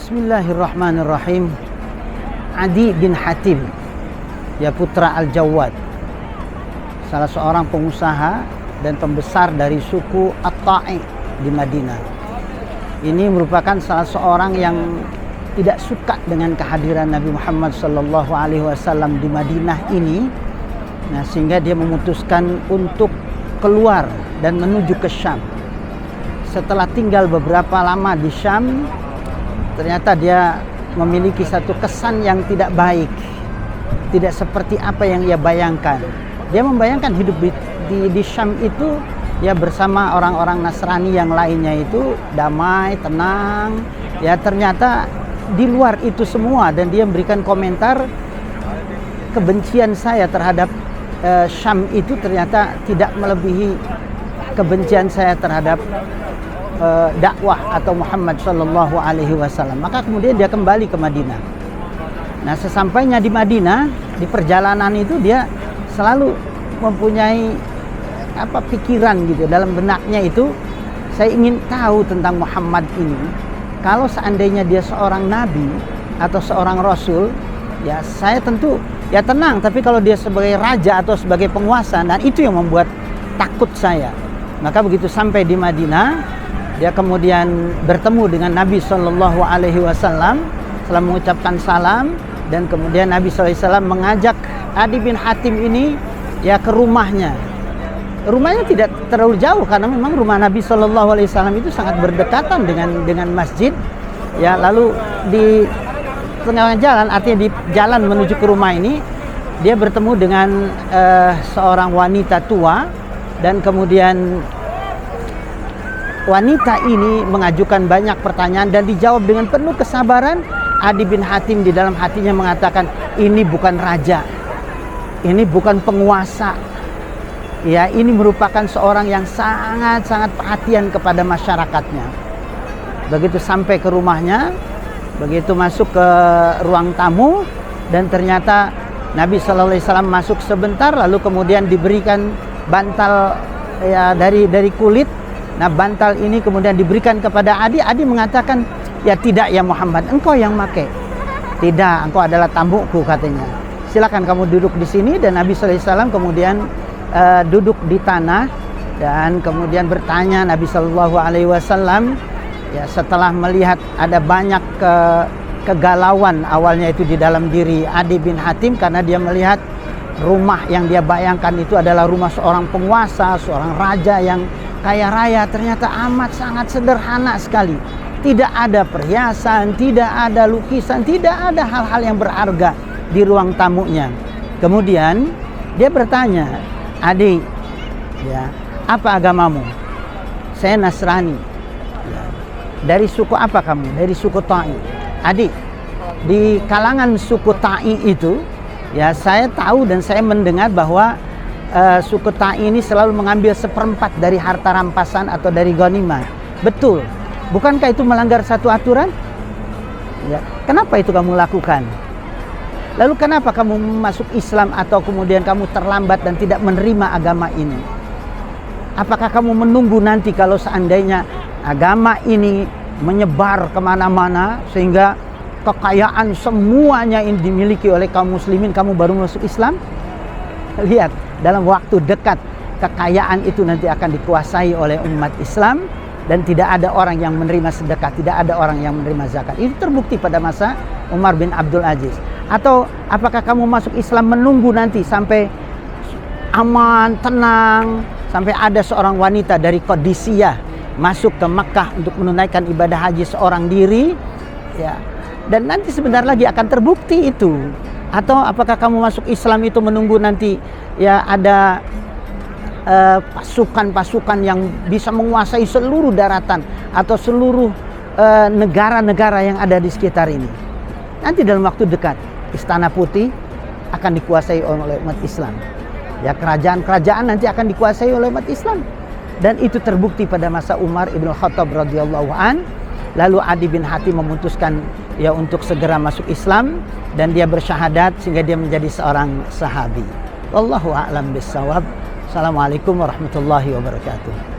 Bismillahirrahmanirrahim. Adi bin Hatim, ya putra Al-Jawad, salah seorang pengusaha dan pembesar dari suku At-Ta'i di Madinah. Ini merupakan salah seorang yang tidak suka dengan kehadiran Nabi Muhammad SAW di Madinah ini. Nah, sehingga dia memutuskan untuk keluar dan menuju ke Syam. Setelah tinggal beberapa lama di Syam, ternyata dia memiliki satu kesan yang tidak baik, tidak seperti apa yang ia bayangkan. Dia membayangkan hidup di Syam itu ya bersama orang-orang Nasrani yang lainnya itu damai, tenang. Ya ternyata di luar itu semua, dan dia memberikan komentar kebencian saya terhadap Syam itu ternyata tidak melebihi kebencian saya terhadap dakwah atau Muhammad Sallallahu Alaihi Wasallam. Maka kemudian dia kembali ke Madinah. Nah, sesampainya di Madinah, di perjalanan itu dia selalu mempunyai pikiran gitu dalam benaknya itu, saya ingin tahu tentang Muhammad ini. Kalau seandainya dia seorang nabi atau seorang rasul, ya saya tentu ya tenang. Tapi kalau dia sebagai raja atau sebagai penguasa, dan itu yang membuat takut saya. Maka begitu sampai di Madinah, dia kemudian bertemu dengan Nabi Shallallahu Alaihi Wasallam setelah mengucapkan salam, dan kemudian Nabi SAW mengajak Adi bin Hatim ini ya ke rumahnya. Rumahnya tidak terlalu jauh karena memang rumah Nabi Shallallahu Alaihi Wasallam itu sangat berdekatan dengan masjid. Ya, lalu di tengah jalan, artinya di jalan menuju ke rumah ini, dia bertemu dengan seorang wanita tua, dan kemudian wanita ini mengajukan banyak pertanyaan dan dijawab dengan penuh kesabaran. Adi bin Hatim di dalam hatinya mengatakan, ini bukan raja, ini bukan penguasa. Ya, ini merupakan seorang yang sangat-sangat perhatian kepada masyarakatnya. Begitu sampai ke rumahnya, begitu masuk ke ruang tamu, dan ternyata Nabi Sallallahu Alaihi Wasallam masuk sebentar, lalu kemudian diberikan bantal ya dari kulit. Nah, bantal ini kemudian diberikan kepada Adi. Adi mengatakan, ya tidak ya Muhammad, engkau yang pakai. Tidak, engkau adalah tamuku, katanya. Silakan kamu duduk di sini. Dan Nabi Sallallahu Alaihi Wasallam kemudian duduk di tanah, dan kemudian bertanya Nabi Sallallahu Alaihi Wasallam, ya setelah melihat ada banyak kegalauan awalnya itu di dalam diri Adi bin Hatim, karena dia melihat rumah yang dia bayangkan itu adalah rumah seorang penguasa, seorang raja yang kaya raya, ternyata amat sangat sederhana sekali. Tidak ada perhiasan, tidak ada lukisan, tidak ada hal-hal yang berharga di ruang tamunya. Kemudian dia bertanya, Adi, ya, apa agamamu? Saya Nasrani. Ya. Dari suku apa kamu? Dari suku Ta'i. Adi, di kalangan suku Ta'i itu, ya saya tahu dan saya mendengar bahwa suku Ta'i ini selalu mengambil 1/4 dari harta rampasan atau dari ghanimah. Betul. Bukankah itu melanggar satu aturan? Ya. Kenapa itu kamu lakukan? Lalu kenapa kamu masuk Islam atau kemudian kamu terlambat dan tidak menerima agama ini? Apakah kamu menunggu nanti kalau seandainya agama ini menyebar kemana-mana sehingga kekayaan semuanya ini dimiliki oleh kaum muslimin, kamu baru masuk Islam? Lihat, dalam waktu dekat kekayaan itu nanti akan dikuasai oleh umat Islam, dan tidak ada orang yang menerima sedekah, tidak ada orang yang menerima zakat. Itu terbukti pada masa Umar bin Abdul Aziz. Atau apakah kamu masuk Islam menunggu nanti sampai aman, tenang, sampai ada seorang wanita dari Qadisiyah masuk ke Makkah untuk menunaikan ibadah haji seorang diri, ya, dan nanti sebentar lagi akan terbukti itu? Atau apakah kamu masuk Islam itu menunggu nanti ya ada pasukan-pasukan yang bisa menguasai seluruh daratan atau seluruh negara-negara yang ada di sekitar ini? Nanti dalam waktu dekat Istana Putih akan dikuasai oleh umat Islam. Ya, kerajaan-kerajaan nanti akan dikuasai oleh umat Islam. Dan itu terbukti pada masa Umar Ibn Khattab radhiyallahu an. Lalu Adi bin Hatim memutuskan ya untuk segera masuk Islam, dan dia bersyahadat sehingga dia menjadi seorang sahabi. Wallahu a'lam bissawab. Assalamualaikum warahmatullahi wabarakatuh.